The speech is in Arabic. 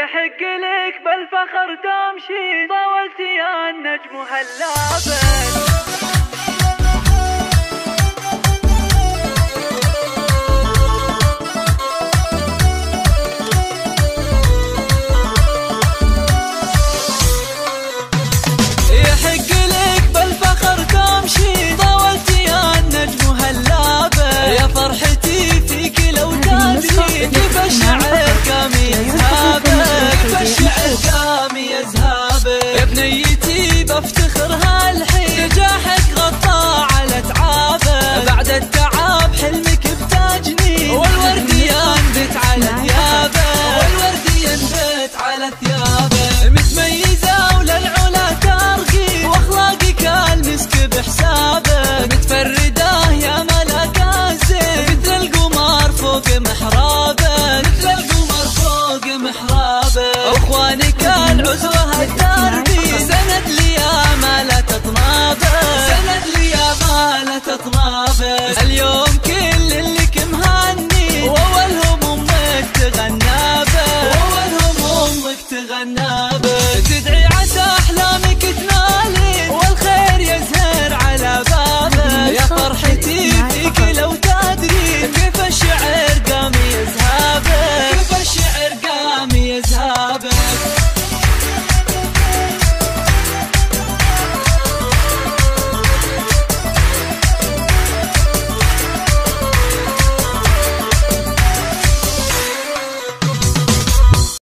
يحق لك بالفخر تمشي، طولت يا النجم هلابك. بنيتي بفتخر هالحين، نجاحك غطى على تعابه، بعد التعب حلمك بتاجني، والورد ينبت على ثيابه، والورد ينبت على ثيابه. متميزة وللعلا ترقي، واخلاقك المسك بحسابه، متفردة يا ملك الزين، مثل القمر فوق محرابه، مثل القمر فوق محرابه. اخوانك العزوة الدربي، سند لي يا ما لا تطنابه، سند لي يا ما لا تطنابه.